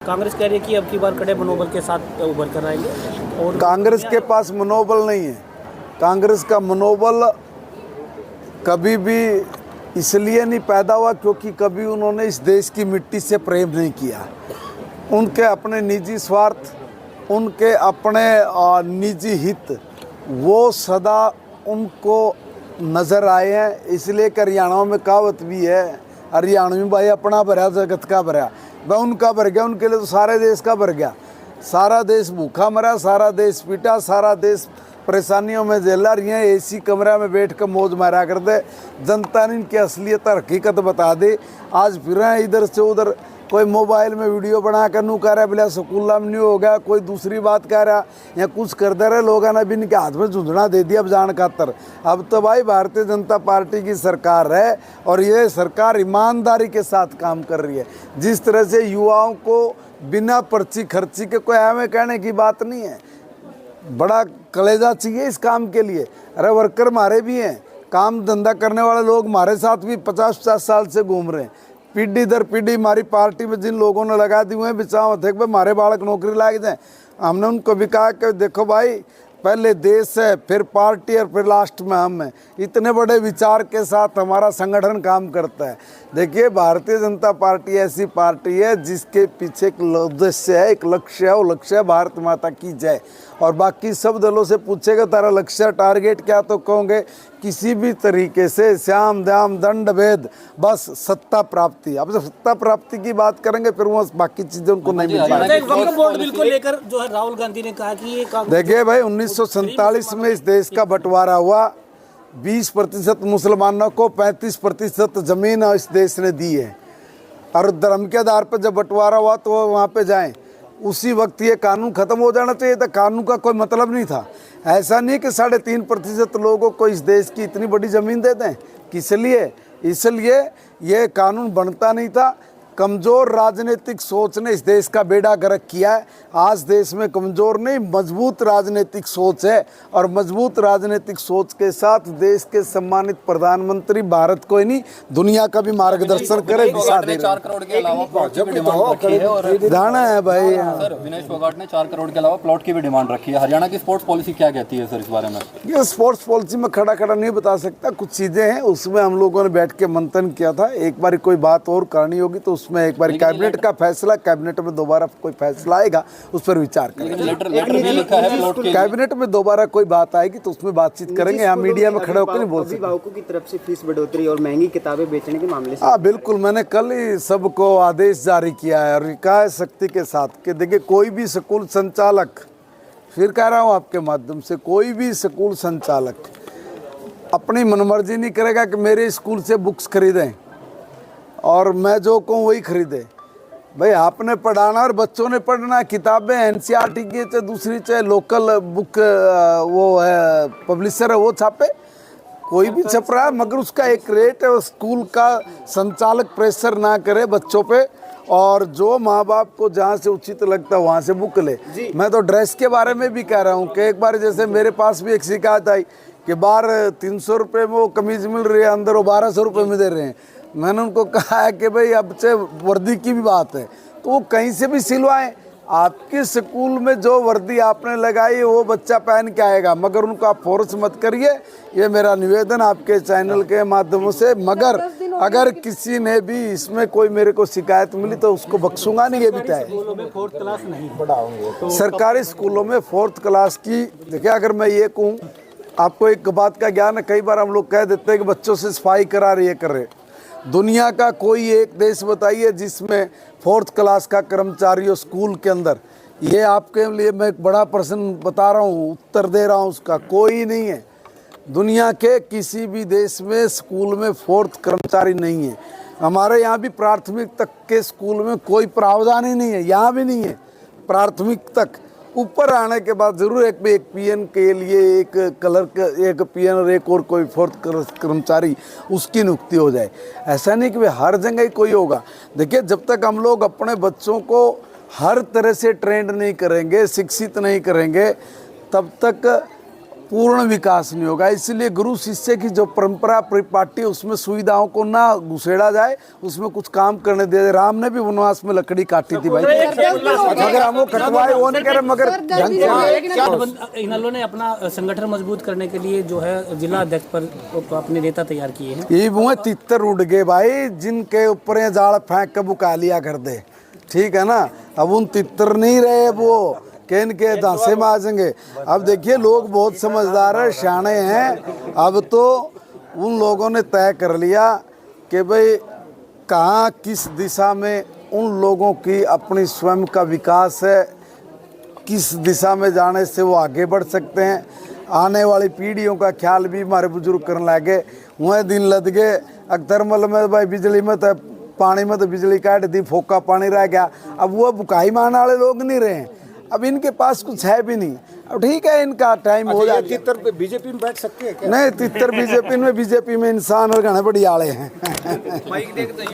कांग्रेस कह रही है कि अब की बार कड़े मनोबल के साथ उभर कर आएंगे। और कांग्रेस के पास मनोबल नहीं है। कांग्रेस का मनोबल कभी भी इसलिए नहीं पैदा हुआ क्योंकि कभी उन्होंने इस देश की मिट्टी से प्रेम नहीं किया। उनके अपने निजी स्वार्थ, उनके अपने निजी हित वो सदा उनको नज़र आए हैं। इसलिए कि हरियाणा में कहावत भी है, हरियाणवी भाई अपना भरा जगत का भरा। वह उनका भर गया, उनके लिए तो सारे देश का भर गया। सारा देश भूखा मरा, सारा देश पीटा, सारा देश परेशानियों में झेला रही है। एसी कमरा में बैठ कर मौज मारा कर दे। जनता ने इनकी असलियत और हकीकत बता दी। आज फिर हैं इधर से उधर, कोई मोबाइल में वीडियो बना कर नू कह रहा है बोला स्कूल में नहीं हो गया, कोई दूसरी बात कह रहा या कुछ कर दे रहे। लोगों ने भी इनके हाथ में झुंझुना दे दिया अब जान खातर। अब तो भाई भारतीय जनता पार्टी की सरकार है और ये सरकार ईमानदारी के साथ काम कर रही है। जिस तरह से युवाओं को बिना पर्ची खर्ची के, कोई हमें कहने की बात नहीं है, बड़ा कलेजा चाहिए इस काम के लिए। अरे वर्कर हमारे भी हैं, काम धंधा करने वाले लोग हमारे साथ भी 50-50 साल से घूम रहे हैं। पीढ़ी दर पीढ़ी हमारी पार्टी में जिन लोगों ने लगा दी हुए हैं बिचाओ थे भाई हमारे बालक नौकरी लाग जाए। हमने उनको भी कहा कि देखो भाई पहले देश है, फिर पार्टी और फिर लास्ट में हम हैं। इतने बड़े विचार के साथ हमारा संगठन काम करता है। देखिए भारतीय जनता पार्टी ऐसी पार्टी है जिसके पीछे एक उद्देश्य है, एक लक्ष्य है। वो लक्ष्य है भारत माता की जय। और बाकी सब दलों से पूछेगा तारा लक्ष्य टारगेट क्या, तो कहोगे किसी भी तरीके से श्याम दाम दंड भेद, बस सत्ता प्राप्ति। अब जब सत्ता प्राप्ति की बात करेंगे फिर वो बाकी चीजें उनको नहीं मिल पाएगी। वक्फ बोर्ड बिल को लेकर जो है राहुल गांधी ने कहा कि ये देखिए भाई 1947 में इस देश का बंटवारा हुआ। 20% मुसलमानों को 35% जमीन इस देश ने दी है। और धर्म के आधार पर जब बंटवारा हुआ तो वो वहाँ पे जाएं। उसी वक्त ये कानून ख़त्म हो जाना चाहिए था। कानून का कोई मतलब नहीं था। ऐसा नहीं कि 3.5% लोगों को इस देश की इतनी बड़ी ज़मीन दे दें। किस लिए? इसलिए ये कानून बनता नहीं था। कमज़ोर राजनीतिक सोच ने इस देश का बेड़ा गर्क किया है। आज देश में कमज़ोर नहीं मजबूत राजनीतिक सोच है। और मजबूत राजनीतिक सोच के साथ देश के सम्मानित प्रधानमंत्री भारत को ही नहीं दुनिया का भी मार्गदर्शन करे, दिशा दे। 4 करोड़ के अलावा प्लॉट की भी डिमांड रखी है और जाना है भाई। सर विनेश फोगाट ने 4 करोड़ के अलावा प्लॉट की भी डिमांड रखी है। हरियाणा की स्पोर्ट्स पॉलिसी क्या कहती है सर इस बारे में? ये स्पोर्ट्स पॉलिसी में खड़ा नहीं बता सकता। कुछ चीज़ें हैं उसमें हम लोगों ने बैठ के मंथन किया था। एक बार कोई बात और करनी होगी तो उसमें एक बार कैबिनेट का फैसला, कैबिनेट में दोबारा कोई फैसला आएगा उस पर विचार करेंगे। लेटर भी लिखा है प्लॉट के। कैबिनेट में दोबारा कोई बात आएगी तो उसमें बातचीत करेंगे। यहाँ मीडिया में खड़े होकर नहीं बोल सकते। अभिभावकों की तरफ से फीस बढ़ोतरी और महंगी किताबें बेचने के मामले से हाँ बिल्कुल, मैंने कल ही सबको आदेश जारी किया है और कहा है शक्ति के साथ कि देखिए कोई भी स्कूल संचालक, फिर कह रहा हूँ आपके माध्यम से, कोई भी स्कूल संचालक अपनी मनमर्जी नहीं करेगा कि मेरे स्कूल से बुक्स खरीदें और मैं जो कहूँ वही खरीदे। भाई आपने पढ़ाना और बच्चों ने पढ़ना। किताबें एनसीईआरटी की चाहे दूसरी चाहे लोकल बुक वो है पब्लिशर है वो छापे, कोई भी छप रहा है, मगर उसका एक रेट है। स्कूल का संचालक प्रेशर ना करे बच्चों पे और जो माँ बाप को जहाँ से उचित लगता है वहाँ से बुक ले। मैं तो ड्रेस के बारे में भी कह रहा हूँ कि एक बार जैसे मेरे पास भी एक शिकायत आई कि बाहर 300 रुपये में वो कमीज मिल रही है, अंदर वो 1200 रुपये में दे रहे हैं। मैंने उनको कहा है कि भाई अब से वर्दी की भी बात है तो वो कहीं से भी सिलवाएं। आपके स्कूल में जो वर्दी आपने लगाई वो बच्चा पहन के आएगा, मगर उनको आप फोर्स मत करिए। ये मेरा निवेदन आपके चैनल के माध्यमों से। मगर अगर किसी ने भी इसमें कोई मेरे को शिकायत मिली तो उसको बख्शूंगा नहीं, ये भी तय है। 4th क्लास नहीं पढ़ाओगे सरकारी स्कूलों में 4th क्लास की, देखिए अगर मैं ये कहूँ आपको एक बात का ज्ञान है, कई बार हम लोग कह देते हैं कि बच्चों से सफाई करा रही है कर रहे। दुनिया का कोई एक देश बताइए जिसमें 4th क्लास का कर्मचारी हो स्कूल के अंदर। ये आपके लिए मैं एक बड़ा प्रश्न बता रहा हूँ, उत्तर दे रहा हूँ, उसका कोई नहीं है। दुनिया के किसी भी देश में स्कूल में 4th कर्मचारी नहीं है। हमारे यहाँ भी प्राथमिक तक के स्कूल में कोई प्रावधान ही नहीं है, यहाँ भी नहीं है। प्राथमिक तक ऊपर आने के बाद जरूर एक पीएन के लिए एक क्लर्क, एक पीएन और एक और कोई 4th कर्मचारी उसकी नियुक्ति हो जाए। ऐसा नहीं कि हर जगह ही कोई होगा। देखिए जब तक हम लोग अपने बच्चों को हर तरह से ट्रेंड नहीं करेंगे, शिक्षित नहीं करेंगे, तब तक पूर्ण विकास नहीं होगा। इसलिए गुरु शिष्य की जो परंपरा परिपाटी उसमें सुविधाओं को ना घुसेड़ा जाए, उसमें कुछ काम करने दे। राम ने भी वनवास में लकड़ी काटी थी भाई, अगर हम वो कटवाए वो नहीं करे, मगर ढंग से। इन्होंने ने अपना संगठन मजबूत करने के लिए जो है जिला अध्यक्ष पर अपने नेता तैयार किए हैं। ये वो तितर उड़ गए भाई, जिनके ऊपर ये जाल फेंक के बुका लिया कर दे, ठीक है ना। अब उन तितर नहीं रहे वो केन के दांसे में आ जाएंगे। अब देखिए लोग बहुत समझदार है, शाणे हैं। अब तो उन लोगों ने तय कर लिया कि भाई कहाँ किस दिशा में उन लोगों की अपनी स्वयं का विकास है, किस दिशा में जाने से वो आगे बढ़ सकते हैं। आने वाली पीढ़ियों का ख्याल भी हमारे बुजुर्ग करने लगे। वह दिन लद गए अक्तरमल में भाई बिजली में तो पानी में तो बिजली काट दी, फोका पानी रह गया। अब वो बुकाई मारने वाले लोग नहीं रहे, अब इनके पास कुछ है भी नहीं। अब ठीक है इनका टाइम हो जाए। तितर पे बीजेपी में बैठ सकते हैं क्या? नहीं, तितर बीजेपी में इंसान और घने बड़ी आले हैं।